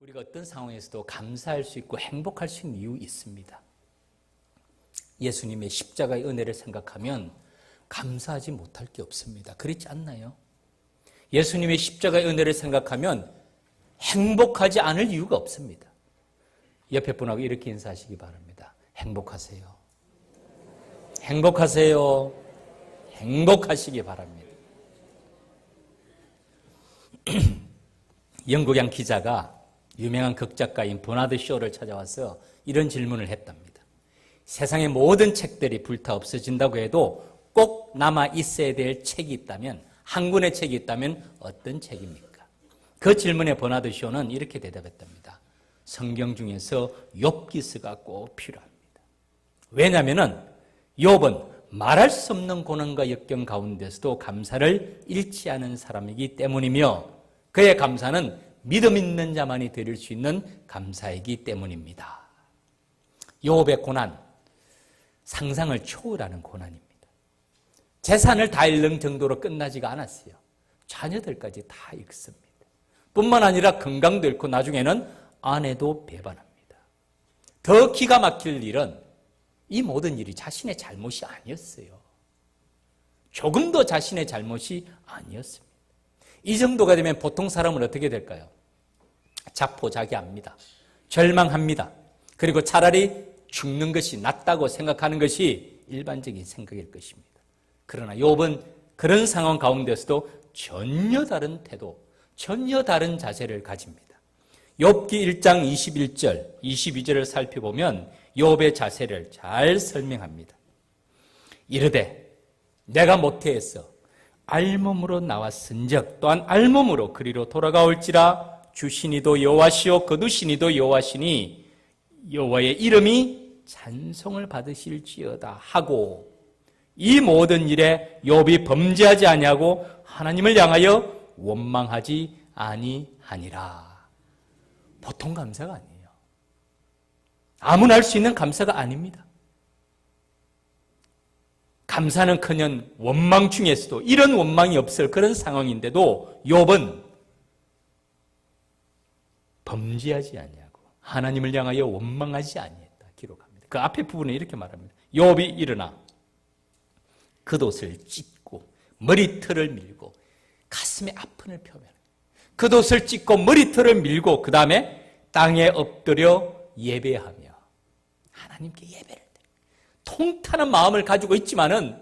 우리가 어떤 상황에서도 감사할 수 있고 행복할 수 있는 이유 있습니다. 예수님의 십자가의 은혜를 생각하면 감사하지 못할 게 없습니다. 그렇지 않나요? 예수님의 십자가의 은혜를 생각하면 행복하지 않을 이유가 없습니다. 옆에 분하고 이렇게 인사하시기 바랍니다. 행복하세요. 행복하세요. 행복하시기 바랍니다. 영국양 기자가 유명한 극작가인 버나드 쇼를 찾아와서 이런 질문을 했답니다. 세상의 모든 책들이 불타 없어진다고 해도 꼭 남아 있어야 될 책이 있다면, 한 권의 책이 있다면 어떤 책입니까? 그 질문에 버나드 쇼는 이렇게 대답했답니다. 성경 중에서 욥기서가 꼭 필요합니다. 왜냐하면 욥은 말할 수 없는 고난과 역경 가운데서도 감사를 잃지 않은 사람이기 때문이며, 그의 감사는 믿음 있는 자만이 드릴 수 있는 감사이기 때문입니다. 욥의 고난, 상상을 초월하는 고난입니다. 재산을 다 잃는 정도로 끝나지가 않았어요. 자녀들까지 다 잃습니다. 뿐만 아니라 건강도 잃고 나중에는 아내도 배반합니다. 더 기가 막힐 일은 이 모든 일이 자신의 잘못이 아니었어요. 조금도 자신의 잘못이 아니었습니다. 이 정도가 되면 보통 사람은 어떻게 될까요? 자포자기합니다. 절망합니다. 그리고 차라리 죽는 것이 낫다고 생각하는 것이 일반적인 생각일 것입니다. 그러나 욥은 그런 상황 가운데서도 전혀 다른 태도, 전혀 다른 자세를 가집니다. 욥기 1장 21절, 22절을 살펴보면 욥의 자세를 잘 설명합니다. 이르되 내가 모태에서 알몸으로 나왔은즉 또한 알몸으로 그리로 돌아가올지라. 주시니도 여호와시오 거두시니도 여호와시니 여호와의 이름이 찬송을 받으실지어다 하고, 이 모든 일에 욥이 범죄하지 아니하고 하나님을 향하여 원망하지 아니하니라. 보통 감사가 아니에요. 아무나 할 수 있는 감사가 아닙니다. 감사는커녕 원망 중에서도 이런 원망이 없을 그런 상황인데도 욥은 범죄하지 아니하고 하나님을 향하여 원망하지 아니했다 기록합니다. 그 앞에 부분에 이렇게 말합니다. 욥이 일어나 겉옷을 찢고 머리털을 밀고 가슴에 아픈을 표면합니다. 겉옷을 찢고 머리털을 밀고 그 다음에 땅에 엎드려 예배하며 하나님께 예배를 드립니다. 통탄한 마음을 가지고 있지만은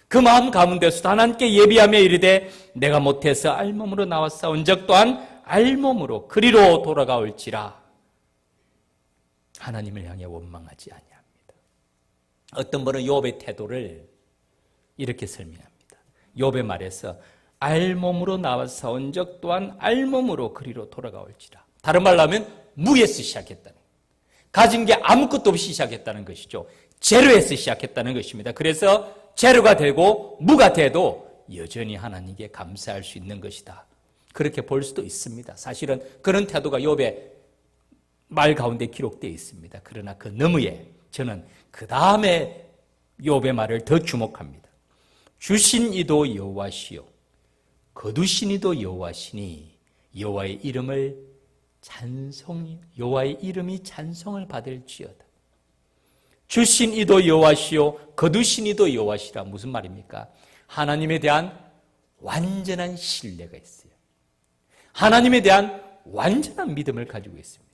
그 마음 가운데서도 하나님께 예배하며 이르되 내가 못해서 알몸으로 나왔사온 적 또한 알몸으로 그리로 돌아가올지라. 하나님을 향해 원망하지 아니합니다. 어떤 분은 욥의 태도를 이렇게 설명합니다. 욥의 말에서 알몸으로 나와사온 적 또한 알몸으로 그리로 돌아가올지라. 다른 말로 하면 무에서 시작했다는, 가진 게 아무것도 없이 시작했다는 것이죠. 제로에서 시작했다는 것입니다. 그래서 제로가 되고 무가 돼도 여전히 하나님께 감사할 수 있는 것이다. 그렇게 볼 수도 있습니다. 사실은 그런 태도가 욥의 말 가운데 기록되어 있습니다. 그러나 그 너머에 저는 그 다음에 욥의 말을 더 주목합니다. 주신 이도 여호와시요 거두신 이도 여호와시니 여호와의 이름이 찬송을 받을지어다. 주신 이도 여호와시요 거두신 이도 여호와시라. 무슨 말입니까? 하나님에 대한 완전한 신뢰가 있어요. 하나님에 대한 완전한 믿음을 가지고 있습니다.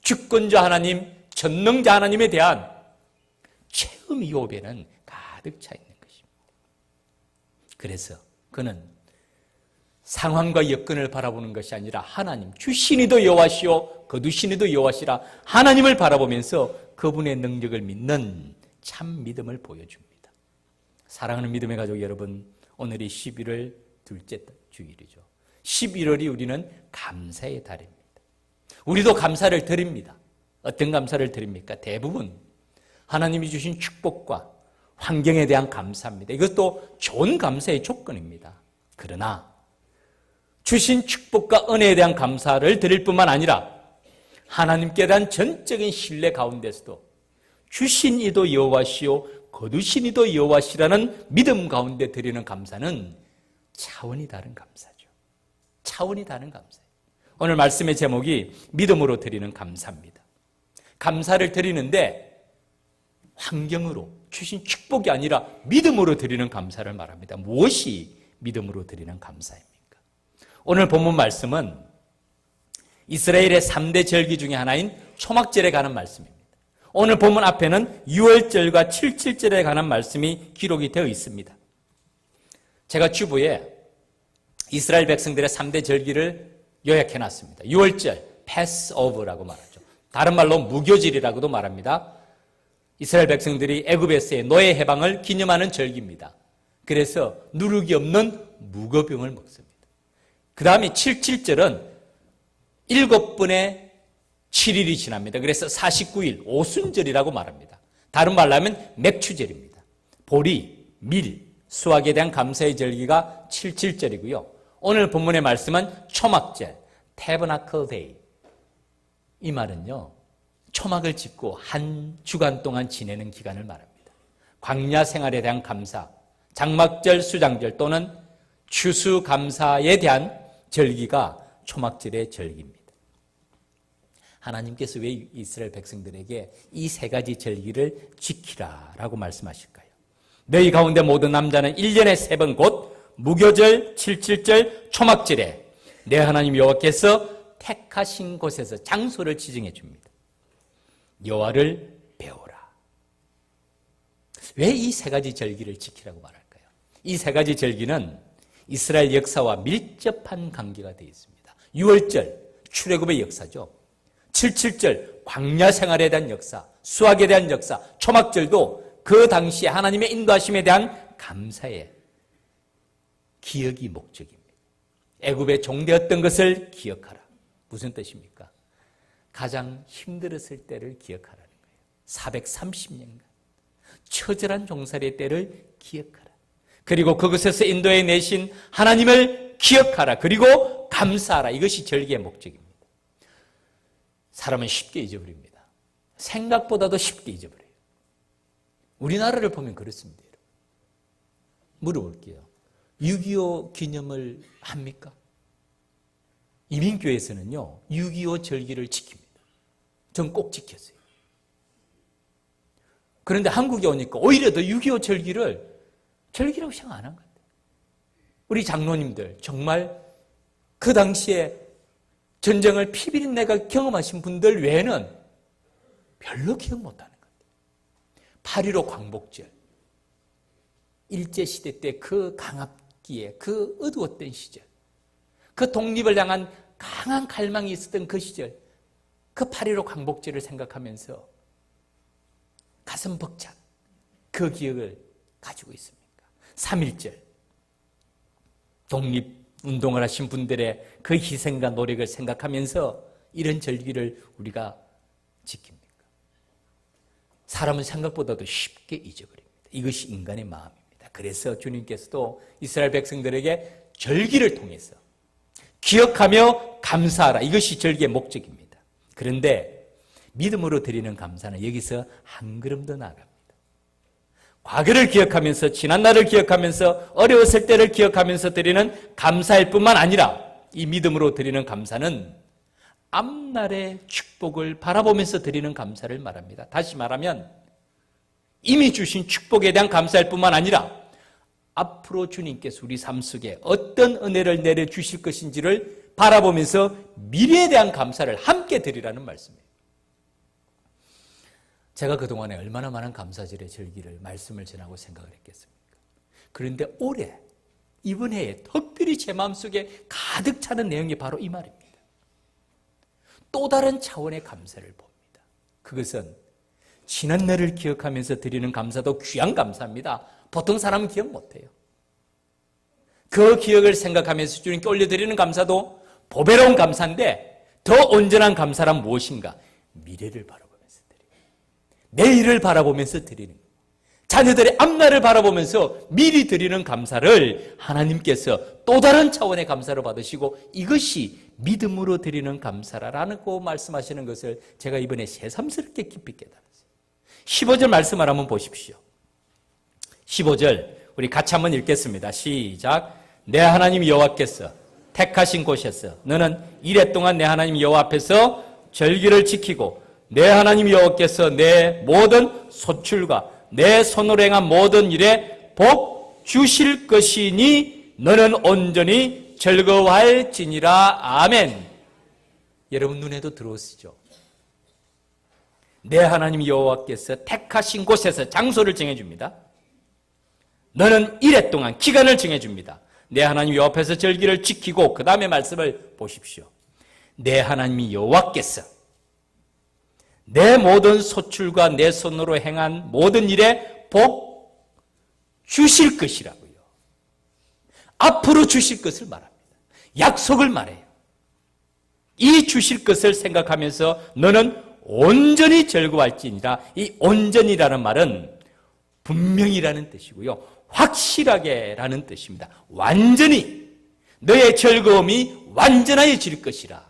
주권자 하나님, 전능자 하나님에 대한 체험이 욥에는 가득 차 있는 것입니다. 그래서 그는 상황과 여건을 바라보는 것이 아니라 하나님, 주시니도 여호와시오 거두시니도 여호와시라 하나님을 바라보면서 그분의 능력을 믿는 참 믿음을 보여줍니다. 사랑하는 믿음의 가족 여러분, 오늘이 11월 둘째 주일이죠. 11월이 우리는 감사의 달입니다. 우리도 감사를 드립니다. 어떤 감사를 드립니까? 대부분 하나님이 주신 축복과 환경에 대한 감사입니다. 이것도 좋은 감사의 조건입니다. 그러나 주신 축복과 은혜에 대한 감사를 드릴 뿐만 아니라 하나님께 대한 전적인 신뢰 가운데서도 주신 이도 여호와시요 거두신 이도 여호와시라는 믿음 가운데 드리는 감사는 차원이 다른 감사죠. 차원이 다른 감사예요. 오늘 말씀의 제목이 믿음으로 드리는 감사입니다. 감사를 드리는데 환경으로 주신 축복이 아니라 믿음으로 드리는 감사를 말합니다. 무엇이 믿음으로 드리는 감사입니까? 오늘 본문 말씀은 이스라엘의 3대 절기 중에 하나인 초막절에 관한 말씀입니다. 오늘 본문 앞에는 6월절과 7.7절에 관한 말씀이 기록이 되어 있습니다. 제가 주부에 이스라엘 백성들의 3대 절기를 요약해놨습니다. 6월절, 패스오버라고 말하죠. 다른 말로 무교절이라고도 말합니다. 이스라엘 백성들이 애굽에서의 노예 해방을 기념하는 절기입니다. 그래서 누룩이 없는 무교병을 먹습니다. 그 다음에 7.7절은 7분의 7일이 지납니다. 그래서 49일, 오순절이라고 말합니다. 다른 말로 하면 맥추절입니다. 보리, 밀, 수확에 대한 감사의 절기가 7.7절이고요. 오늘 본문의 말씀은 초막절, 태버나클 데이. 이 말은요, 초막을 짓고 한 주간 동안 지내는 기간을 말합니다. 광야 생활에 대한 감사, 장막절, 수장절 또는 추수감사에 대한 절기가 초막절의 절기입니다. 하나님께서 왜 이스라엘 백성들에게 이 세 가지 절기를 지키라라고 말씀하실까요? 너희 가운데 모든 남자는 1년에 3번 곧 무교절, 7.7절, 초막절에 내 하나님 여호와께서 택하신 곳에서 장소를 지정해 줍니다. 여호와를 배우라. 왜 이 세 가지 절기를 지키라고 말할까요? 이 세 가지 절기는 이스라엘 역사와 밀접한 관계가 되어 있습니다. 6월절, 출애굽의 역사죠. 7.7절, 광야 생활에 대한 역사, 수학에 대한 역사, 초막절도 그 당시에 하나님의 인도하심에 대한 감사의 기억이 목적입니다. 애굽에 종되었던 것을 기억하라. 무슨 뜻입니까? 가장 힘들었을 때를 기억하라는 거예요. 430년간 처절한 종살이의 때를 기억하라. 그리고 그것에서 인도해 내신 하나님을 기억하라. 그리고 감사하라. 이것이 절기의 목적입니다. 사람은 쉽게 잊어버립니다. 생각보다도 쉽게 잊어버려요. 우리나라를 보면 그렇습니다. 물어볼게요. 6.25 기념을 합니까? 이민교회에서는요, 6.25 절기를 지킵니다. 전 꼭 지켰어요. 그런데 한국에 오니까 오히려 더 6.25 절기를 절기라고 생각 안 한 것 같아요. 우리 장로님들 정말 그 당시에 전쟁을 피비린내가 경험하신 분들 외에는 별로 기억 못하는 것 같아요. 8.15 광복절, 일제시대 때 그 강압기에 그 어두웠던 시절, 그 독립을 향한 강한 갈망이 있었던 그 시절, 그 8.15 광복절을 생각하면서 가슴 벅찬 그 기억을 가지고 있습니까? 3.1절, 독립운동을 하신 분들의 그 희생과 노력을 생각하면서 이런 절기를 우리가 지킵니까? 사람은 생각보다도 쉽게 잊어버립니다. 이것이 인간의 마음입니다. 그래서 주님께서도 이스라엘 백성들에게 절기를 통해서 기억하며 감사하라. 이것이 절기의 목적입니다. 그런데 믿음으로 드리는 감사는 여기서 한 걸음 더 나아갑니다. 과거를 기억하면서 지난날을 기억하면서 어려웠을 때를 기억하면서 드리는 감사일 뿐만 아니라 이 믿음으로 드리는 감사는 앞날의 축복을 바라보면서 드리는 감사를 말합니다. 다시 말하면 이미 주신 축복에 대한 감사일 뿐만 아니라 앞으로 주님께서 우리 삶 속에 어떤 은혜를 내려주실 것인지를 바라보면서 미래에 대한 감사를 함께 드리라는 말씀이에요. 제가 그동안에 얼마나 많은 감사절의 절기를 말씀을 전하고 생각을 했겠습니까? 그런데 올해, 이번 해에 특별히 제 마음속에 가득 차는 내용이 바로 이 말입니다. 또 다른 차원의 감사를 봅니다. 그것은 지난날을 기억하면서 드리는 감사도 귀한 감사입니다. 보통 사람은 기억 못해요. 그 기억을 생각하면서 주님께 올려드리는 감사도 보배로운 감사인데 더 온전한 감사란 무엇인가? 미래를 바라보면서 드리는, 내일을 바라보면서 드리는, 자녀들의 앞날을 바라보면서 미리 드리는 감사를 하나님께서 또 다른 차원의 감사로 받으시고 이것이 믿음으로 드리는 감사라고 말씀하시는 것을 제가 이번에 새삼스럽게 깊이 깨달았어요. 15절 말씀을 한번 보십시오. 15절 우리 같이 한번 읽겠습니다. 시작. 내 하나님 여호와께서 택하신 곳에서 너는 이레 동안 내 하나님 여호와 앞에서 절기를 지키고 내 하나님 여호와께서 내 모든 소출과 내 손으로 행한 모든 일에 복 주실 것이니 너는 온전히 즐거워할지니라. 아멘. 여러분 눈에도 들어오시죠? 내 하나님 여호와께서 택하신 곳에서 장소를 정해줍니다. 너는 이레 동안 기간을 정해줍니다. 내 하나님 여호와 앞에서 절기를 지키고 그 다음에 말씀을 보십시오. 내 하나님 여호와께서 내 모든 소출과 내 손으로 행한 모든 일에 복 주실 것이라고요. 앞으로 주실 것을 말합니다. 약속을 말해요. 이 주실 것을 생각하면서 너는 온전히 즐거워할지니라. 이 온전이라는 말은 분명히라는 뜻이고요. 확실하게라는 뜻입니다. 완전히 너의 즐거움이 완전해질 것이라.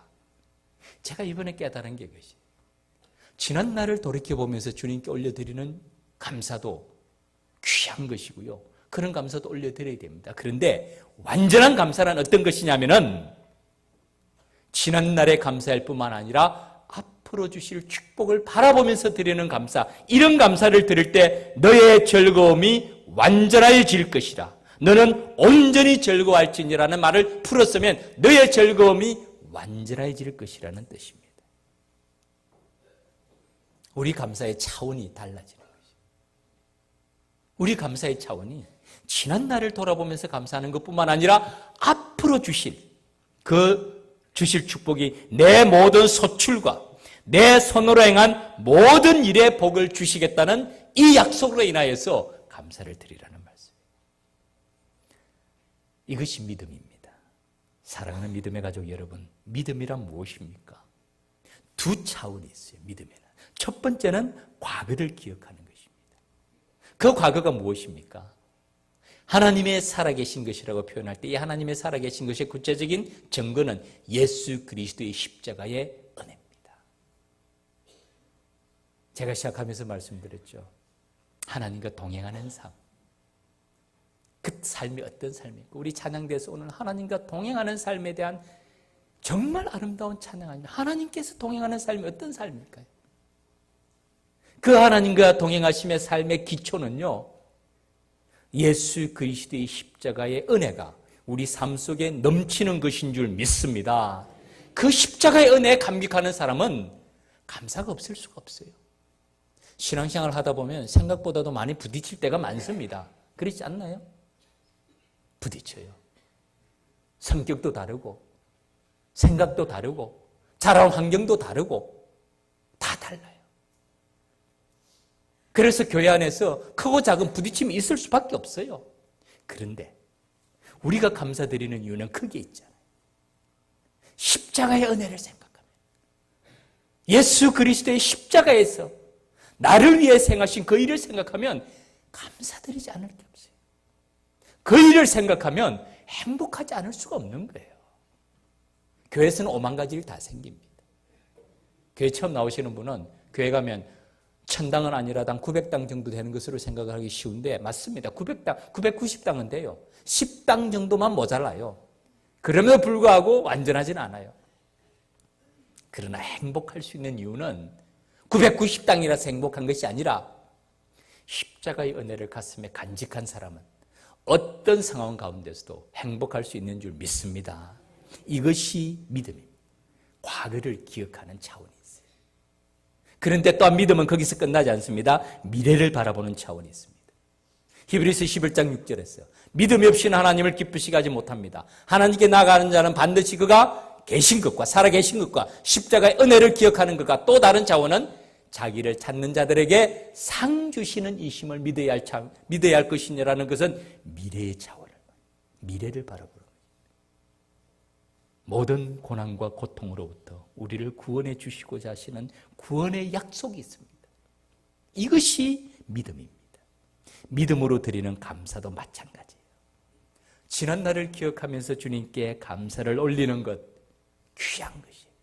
제가 이번에 깨달은 게 그것이 지난 날을 돌이켜보면서 주님께 올려드리는 감사도 귀한 것이고요. 그런 감사도 올려드려야 됩니다. 그런데 완전한 감사란 어떤 것이냐면은 지난 날에 감사할 뿐만 아니라 앞으로 주실 축복을 바라보면서 드리는 감사, 이런 감사를 드릴 때 너의 즐거움이 완전해질 것이라. 너는 온전히 즐거워할지니라는 말을 풀었으면 너의 즐거움이 완전해질 것이라는 뜻입니다. 우리 감사의 차원이 달라지는 것이죠. 우리 감사의 차원이 지난 날을 돌아보면서 감사하는 것뿐만 아니라 앞으로 주실 축복이 내 모든 소출과 내 손으로 행한 모든 일에 복을 주시겠다는 이 약속으로 인하여서 감사를 드리라는 말씀이에요. 이것이 믿음입니다. 사랑하는 믿음의 가족 여러분, 믿음이란 무엇입니까? 두 차원이 있어요. 믿음에는. 첫 번째는 과거를 기억하는 것입니다. 그 과거가 무엇입니까? 하나님의 살아계신 것이라고 표현할 때 이 하나님의 살아계신 것의 구체적인 증거는 예수 그리스도의 십자가의 은혜입니다. 제가 시작하면서 말씀드렸죠. 하나님과 동행하는 삶. 그 삶이 어떤 삶입니까? 우리 찬양대에서 오늘 하나님과 동행하는 삶에 대한 정말 아름다운 찬양 아닙니까? 하나님께서 동행하는 삶이 어떤 삶일까요? 그 하나님과 동행하심의 삶의 기초는요, 예수 그리스도의 십자가의 은혜가 우리 삶 속에 넘치는 것인 줄 믿습니다. 그 십자가의 은혜에 감격하는 사람은 감사가 없을 수가 없어요. 신앙생활을 하다 보면 생각보다도 많이 부딪힐 때가 많습니다. 그렇지 않나요? 부딪혀요. 성격도 다르고 생각도 다르고 자라온 환경도 다르고 다 달라요. 그래서 교회 안에서 크고 작은 부딪힘이 있을 수밖에 없어요. 그런데 우리가 감사드리는 이유는 크게 있잖아요. 십자가의 은혜를 생각하면, 예수 그리스도의 십자가에서 나를 위해 행하신 그 일을 생각하면 감사드리지 않을 게 없어요. 그 일을 생각하면 행복하지 않을 수가 없는 거예요. 교회에서는 5만 가지 일 다 생깁니다. 교회 처음 나오시는 분은 교회 가면 1000당은 아니라 당 900당 정도 되는 것으로 생각을 하기 쉬운데 맞습니다. 900당, 990당은 돼요. 10당 정도만 모자라요. 그럼에도 불구하고 완전하지는 않아요. 그러나 행복할 수 있는 이유는 990당이라서 행복한 것이 아니라 십자가의 은혜를 가슴에 간직한 사람은 어떤 상황 가운데서도 행복할 수 있는 줄 믿습니다. 이것이 믿음입니다. 과거를 기억하는 차원이 있어요. 그런데 또한 믿음은 거기서 끝나지 않습니다. 미래를 바라보는 차원이 있습니다. 히브리서 11장 6절에서 믿음이 없이는 하나님을 기쁘시게 하지 못합니다. 하나님께 나아가는 자는 반드시 그가 계신 것과 살아계신 것과 십자가의 은혜를 기억하는 것과 또 다른 차원은 자기를 찾는 자들에게 상 주시는 이심을 믿어야 할 것이냐라는 것은 미래의 차원을, 미래를 바라보는 거예요. 모든 고난과 고통으로부터 우리를 구원해 주시고자 하시는 구원의 약속이 있습니다. 이것이 믿음입니다. 믿음으로 드리는 감사도 마찬가지예요. 지난 날을 기억하면서 주님께 감사를 올리는 것 귀한 것이에요.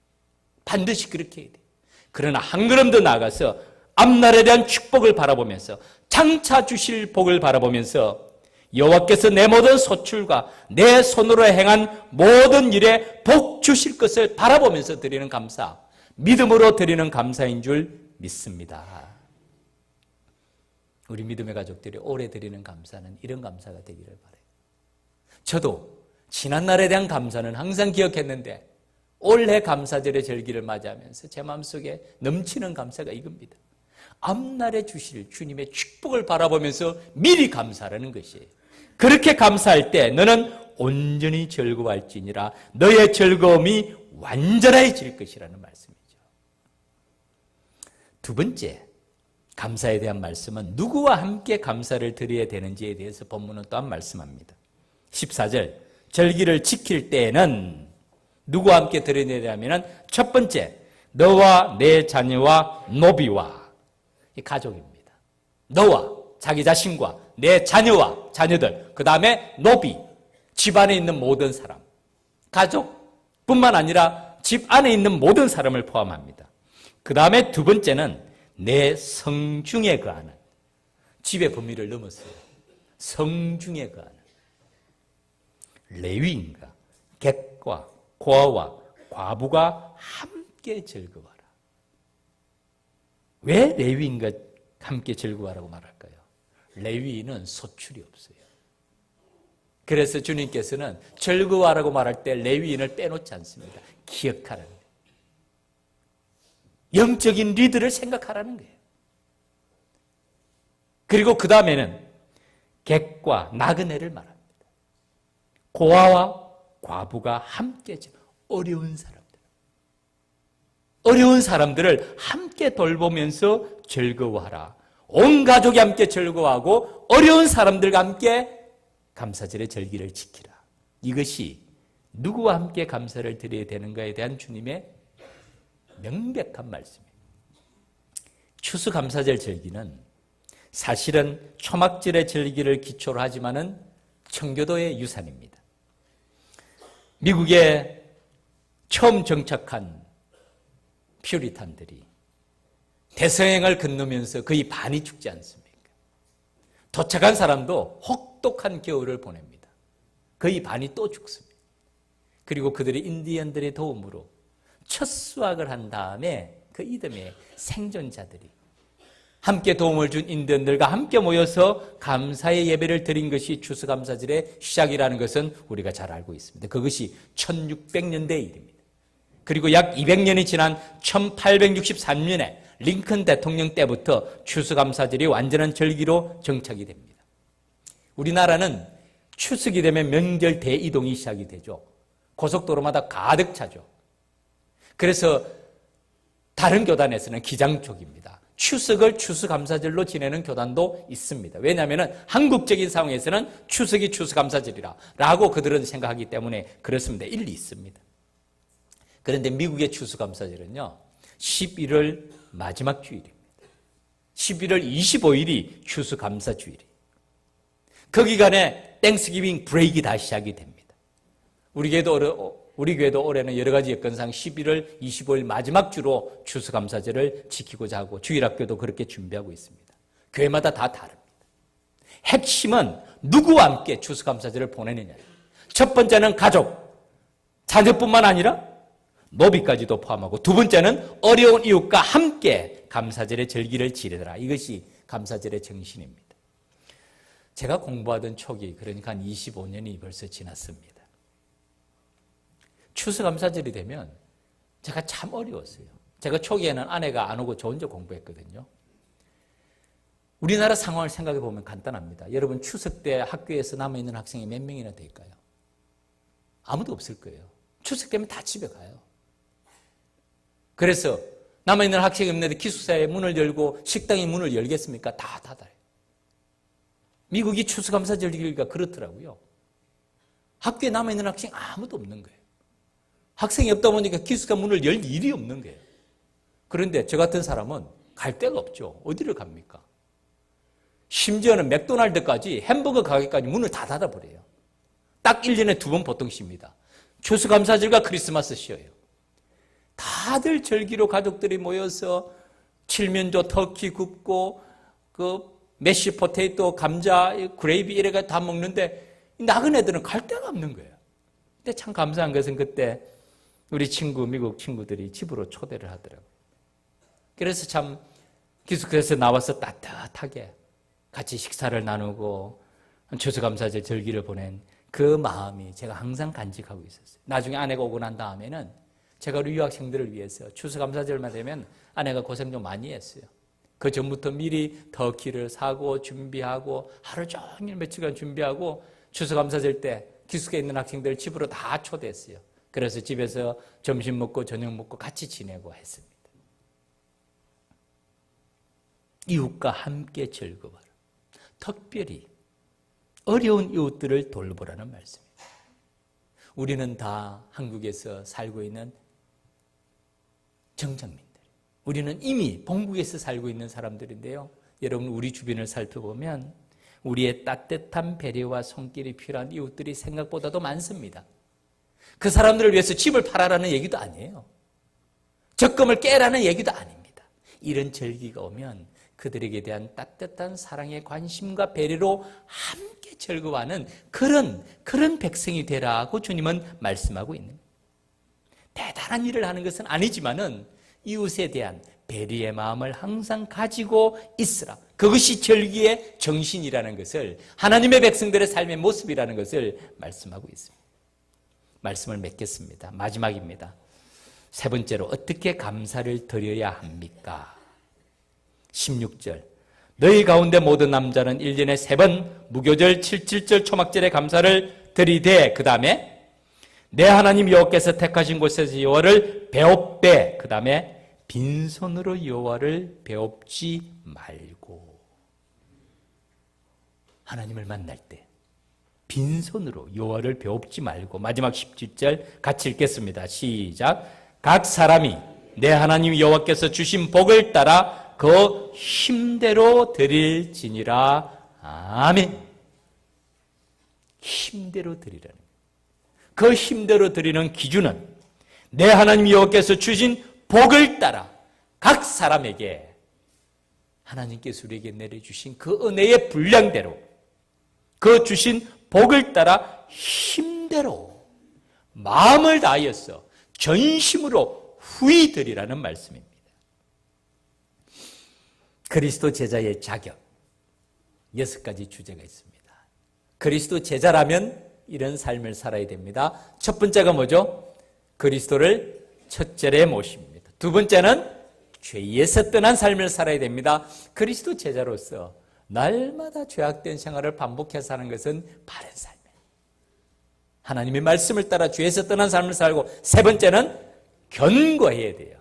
반드시 그렇게 해야 돼요. 그러나 한 걸음 더 나아가서 앞날에 대한 축복을 바라보면서 장차 주실 복을 바라보면서 여호와께서 내 모든 소출과 내 손으로 행한 모든 일에 복 주실 것을 바라보면서 드리는 감사, 믿음으로 드리는 감사인 줄 믿습니다. 우리 믿음의 가족들이 올해 드리는 감사는 이런 감사가 되기를 바라요. 저도 지난날에 대한 감사는 항상 기억했는데 올해 감사절의 절기를 맞이하면서 제 마음속에 넘치는 감사가 이겁니다. 앞날에 주실 주님의 축복을 바라보면서 미리 감사하는 것이에요. 그렇게 감사할 때 너는 온전히 즐거워할지니라 너의 즐거움이 완전해질 것이라는 말씀이죠. 두 번째, 감사에 대한 말씀은 누구와 함께 감사를 드려야 되는지에 대해서 본문은 또한 말씀합니다. 14절, 절기를 지킬 때에는 누구와 함께 드려야 되냐면 첫 번째, 너와 내 자녀와 노비와, 이 가족입니다. 너와 자기 자신과 내 자녀와 자녀들, 그 다음에 노비, 집 안에 있는 모든 사람, 가족뿐만 아니라 집 안에 있는 모든 사람을 포함합니다. 그 다음에 두 번째는 내 성중에 거하는, 집의 범위를 넘었어요. 성중에 거하는 레위인과 객과 고아와 과부가 함께 즐거워하라. 왜 레위인과 함께 즐거워하라고 말할까요? 레위인은 소출이 없어요. 그래서 주님께서는 즐거워하라고 말할 때 레위인을 빼놓지 않습니다. 기억하라는 거예요. 영적인 리더를 생각하라는 거예요. 그리고 그 다음에는 객과 나그네를 말합니다. 고아와 과부가 함께, 어려운 사람들을 함께 돌보면서 즐거워하라. 온 가족이 함께 즐거워하고 어려운 사람들과 함께 감사절의 절기를 지키라. 이것이 누구와 함께 감사를 드려야 되는가에 대한 주님의 명백한 말씀이에요. 추수감사절 절기는 사실은 초막절의 절기를 기초로 하지만은 청교도의 유산입니다. 미국에 처음 정착한 퓨리탄들이 대서양을 건너면서 거의 반이 죽지 않습니까? 도착한 사람도 혹독한 겨울을 보냅니다. 거의 반이 또 죽습니다. 그리고 그들이 인디언들의 도움으로 첫 수확을 한 다음에 그 이듬해 생존자들이 함께 도움을 준 인디언들과 함께 모여서 감사의 예배를 드린 것이 추수감사절의 시작이라는 것은 우리가 잘 알고 있습니다. 그것이 1600년대의 일입니다. 그리고 약 200년이 지난 1863년에 링컨 대통령 때부터 추수감사절이 완전한 절기로 정착이 됩니다. 우리나라는 추석이 되면 명절 대이동이 시작이 되죠. 고속도로마다 가득 차죠. 그래서 다른 교단에서는 기장촉입니다. 추석을 추수감사절로 지내는 교단도 있습니다. 왜냐하면 한국적인 상황에서는 추석이 추수감사절이라 라고 그들은 생각하기 때문에 그렇습니다. 일리 있습니다. 그런데 미국의 추수감사절은요 11월 마지막 주일입니다. 11월 25일이 추수감사주일이에요. 그 기간에 땡스기빙 브레이크가 다시 시작이 됩니다. 우리 교회도 올해는 여러 가지 여건상 11월 25일 마지막 주로 추수감사절을 지키고자 하고 주일학교도 그렇게 준비하고 있습니다. 교회마다 다 다릅니다. 핵심은 누구와 함께 추수감사절을 보내느냐. 첫 번째는 가족, 자녀뿐만 아니라 노비까지도 포함하고 두 번째는 어려운 이웃과 함께 감사절의 절기를 지내라. 이것이 감사절의 정신입니다. 제가 공부하던 초기, 그러니까 한 25년이 벌써 지났습니다. 추수감사절이 되면 제가 참 어려웠어요. 제가 초기에는 아내가 안 오고 저 혼자 공부했거든요. 우리나라 상황을 생각해 보면 간단합니다. 여러분 추석 때 학교에서 남아있는 학생이 몇 명이나 될까요? 아무도 없을 거예요. 추석 때면 다 집에 가요. 그래서 남아있는 학생이 없는데 기숙사에 문을 열고 식당이 문을 열겠습니까? 다 닫아요. 미국이 추수감사절기가 그렇더라고요. 학교에 남아있는 학생이 아무도 없는 거예요. 학생이 없다 보니까 기숙사 문을 열 일이 없는 거예요. 그런데 저 같은 사람은 갈 데가 없죠. 어디를 갑니까? 심지어는 맥도날드까지 햄버거 가게까지 문을 다 닫아버려요. 딱 1년에 2번 보통 쉽니다. 추수감사절과 크리스마스 쉬어요. 다들 절기로 가족들이 모여서 칠면조 터키 굽고 그 메쉬 포테이토, 감자, 그레이비 이래가 다 먹는데 나그네들은 갈 데가 없는 거예요. 근데 참 감사한 것은 그때 우리 친구, 미국 친구들이 집으로 초대를 하더라고요. 그래서 참 기숙사에서 나와서 따뜻하게 같이 식사를 나누고 추수감사절 절기를 보낸 그 마음이 제가 항상 간직하고 있었어요. 나중에 아내가 오고 난 다음에는 제가 우리 유학생들을 위해서 추수감사절만 되면 아내가 고생 좀 많이 했어요. 그 전부터 미리 터키를 사고 준비하고 하루 종일 며칠간 준비하고 추수감사절 때 기숙사에 있는 학생들 집으로 다 초대했어요. 그래서 집에서 점심 먹고 저녁 먹고 같이 지내고 했습니다. 이웃과 함께 즐거워라. 특별히 어려운 이웃들을 돌보라는 말씀입니다. 우리는 다 한국에서 살고 있는 정착민들. 우리는 이미 본국에서 살고 있는 사람들인데요. 여러분 우리 주변을 살펴보면 우리의 따뜻한 배려와 손길이 필요한 이웃들이 생각보다도 많습니다. 그 사람들을 위해서 집을 팔아라는 얘기도 아니에요. 적금을 깨라는 얘기도 아닙니다. 이런 절기가 오면 그들에게 대한 따뜻한 사랑의 관심과 배려로 함께 즐거워하는 그런 백성이 되라고 주님은 말씀하고 있는 거예요. 대단한 일을 하는 것은 아니지만은 이웃에 대한 배려의 마음을 항상 가지고 있으라. 그것이 절기의 정신이라는 것을, 하나님의 백성들의 삶의 모습이라는 것을 말씀하고 있습니다. 말씀을 맺겠습니다. 마지막입니다. 세 번째로 어떻게 감사를 드려야 합니까? 16절 너희 가운데 모든 남자는 1년에 3번 무교절 77절 초막절에 감사를 드리되 그 다음에 내 하나님 여호와께서 택하신 곳에서 여호와를 배웁되 그 다음에 빈손으로 여호와를 배웁지 말고. 하나님을 만날 때 빈손으로 여호와를 배웁지 말고. 마지막 17절 같이 읽겠습니다. 시작. 각 사람이 내 하나님 여호와께서 주신 복을 따라 그 힘대로 드릴지니라. 아멘. 힘대로 드리라는, 그 힘대로 드리는 기준은 내 하나님 여호와께서 주신 복을 따라 각 사람에게 하나님께서 우리에게 내려주신 그 은혜의 분량대로, 그 주신 복을 따라 힘대로 마음을 다하여서 전심으로 후히 드리라는 말씀입니다. 그리스도 제자의 자격 6가지 주제가 있습니다. 그리스도 제자라면 이런 삶을 살아야 됩니다. 첫 번째가 뭐죠? 그리스도를 첫째에 모십니다. 두 번째는 죄에서 떠난 삶을 살아야 됩니다. 그리스도 제자로서 날마다 죄악된 생활을 반복해서 사는 것은 바른 삶이에요. 하나님의 말씀을 따라 죄에서 떠난 삶을 살고, 세 번째는 견고해야 돼요.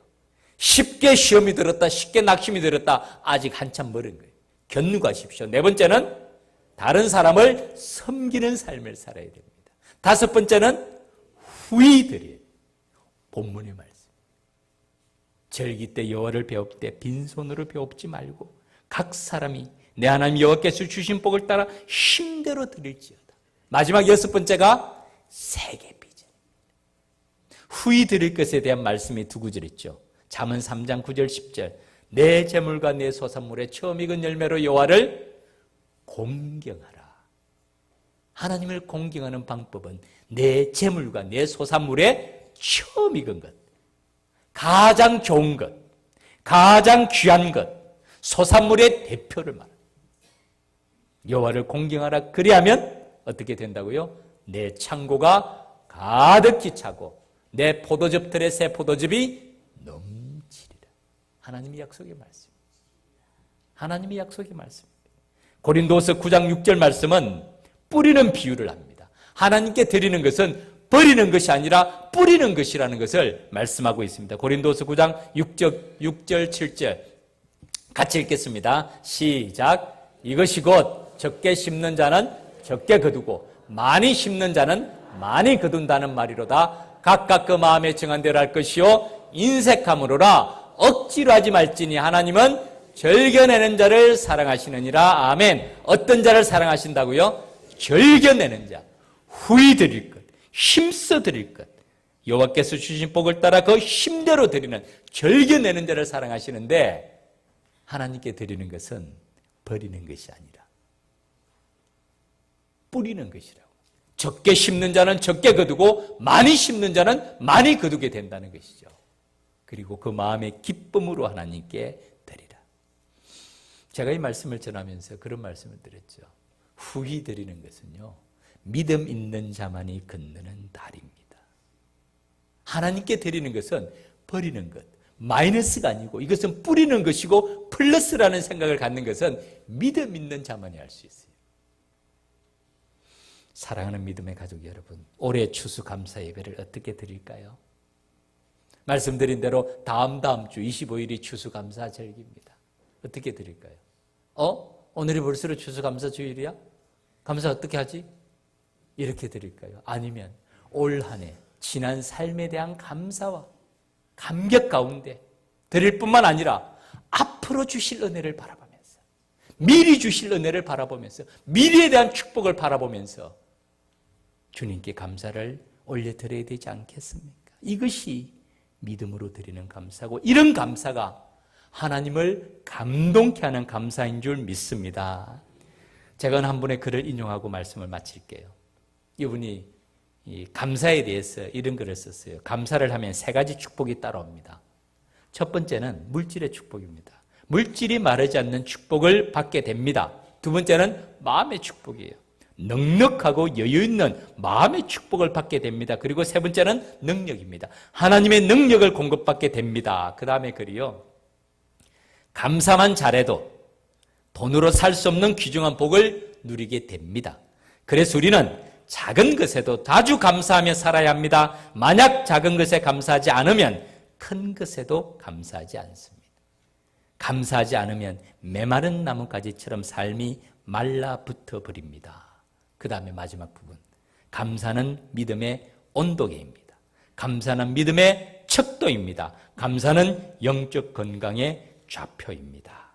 쉽게 시험이 들었다, 쉽게 낙심이 들었다, 아직 한참 멀은 거예요. 견고하십시오. 네 번째는 다른 사람을 섬기는 삶을 살아야 됩니다. 다섯 번째는 후히 드려요. 본문의 말씀. 절기 때 여호와를 배울 때 빈손으로 배웁지 말고 각 사람이 내 하나님 여호와께서 주신 복을 따라 힘대로 드릴지어다. 마지막 6번째가 세계 비전. 후히 드릴 것에 대한 말씀이 2구절 있죠. 잠언 3장 9절 10절. 내 재물과 내 소산물의 처음 익은 열매로 여호와를 공경하라. 하나님을 공경하는 방법은 내 재물과 내 소산물의 처음 익은 것, 가장 좋은 것, 가장 귀한 것, 소산물의 대표를 말합니다. 여호와를 공경하라. 그리하면 어떻게 된다고요? 내 창고가 가득히 차고 내 포도즙틀에 새 포도즙이 넘치리라. 하나님의 약속의 말씀. 하나님의 약속의 말씀입니다. 고린도서 9장 6절 말씀은 뿌리는 비유를 합니다. 하나님께 드리는 것은 버리는 것이 아니라 뿌리는 것이라는 것을 말씀하고 있습니다. 고린도서 9장 6절 7절 같이 읽겠습니다. 시작. 이것이 곧 적게 심는 자는 적게 거두고 많이 심는 자는 많이 거둔다는 말이로다. 각각 그 마음에 정한 대로 할 것이요 인색함으로라. 억지로 하지 말지니 하나님은 절겨내는 자를 사랑하시느니라. 아멘. 어떤 자를 사랑하신다고요? 절겨내는 자, 후히 드릴 것, 힘써 드릴 것, 여호와께서 주신 복을 따라 그 힘대로 드리는, 절겨내는 자를 사랑하시는데, 하나님께 드리는 것은 버리는 것이 아니라 뿌리는 것이라고. 적게 심는 자는 적게 거두고 많이 심는 자는 많이 거두게 된다는 것이죠. 그리고 그 마음의 기쁨으로 하나님께 드리라. 제가 이 말씀을 전하면서 그런 말씀을 드렸죠. 후히 드리는 것은요, 믿음 있는 자만이 건너는 다리입니다. 하나님께 드리는 것은 버리는 것, 마이너스가 아니고 이것은 뿌리는 것이고 플러스라는 생각을 갖는 것은 믿음 있는 자만이 할 수 있어요. 사랑하는 믿음의 가족 여러분, 올해 추수감사 예배를 어떻게 드릴까요? 말씀드린 대로 다음 주 25일이 추수감사 절기입니다. 어떻게 드릴까요? 오늘이 벌써 추수감사 주일이야? 감사 어떻게 하지? 이렇게 드릴까요? 아니면 올 한 해 지난 삶에 대한 감사와 감격 가운데 드릴 뿐만 아니라 앞으로 주실 은혜를 바라보면서, 미리 주실 은혜를 바라보면서, 미래에 대한 축복을 바라보면서 주님께 감사를 올려드려야 되지 않겠습니까? 이것이 믿음으로 드리는 감사고, 이런 감사가 하나님을 감동케 하는 감사인 줄 믿습니다. 제가 한 분의 글을 인용하고 말씀을 마칠게요. 이분이 이 감사에 대해서 이런 글을 썼어요. 감사를 하면 세 가지 축복이 따라옵니다. 첫 번째는 물질의 축복입니다. 물질이 마르지 않는 축복을 받게 됩니다. 두 번째는 마음의 축복이에요. 넉넉하고 여유 있는 마음의 축복을 받게 됩니다. 그리고 세 번째는 능력입니다. 하나님의 능력을 공급받게 됩니다. 그 다음에 글이요, 감사만 잘해도 돈으로 살 수 없는 귀중한 복을 누리게 됩니다. 그래서 우리는 작은 것에도 아주 감사하며 살아야 합니다. 만약 작은 것에 감사하지 않으면 큰 것에도 감사하지 않습니다. 감사하지 않으면 메마른 나뭇가지처럼 삶이 말라붙어 버립니다. 그 다음에 마지막 부분, 감사는 믿음의 온도계입니다. 감사는 믿음의 척도입니다. 감사는 영적 건강의 좌표입니다.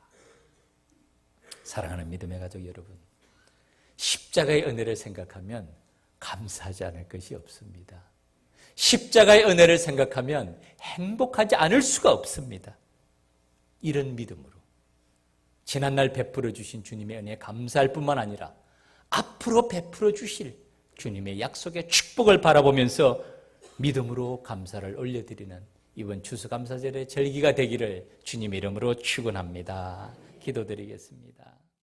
사랑하는 믿음의 가족 여러분, 십자가의 은혜를 생각하면 감사하지 않을 것이 없습니다. 십자가의 은혜를 생각하면 행복하지 않을 수가 없습니다. 이런 믿음으로 지난날 베풀어 주신 주님의 은혜에 감사할 뿐만 아니라 앞으로 베풀어 주실 주님의 약속의 축복을 바라보면서 믿음으로 감사를 올려드리는 이번 추수감사절의 절기가 되기를 주님의 이름으로 축원합니다. 기도드리겠습니다.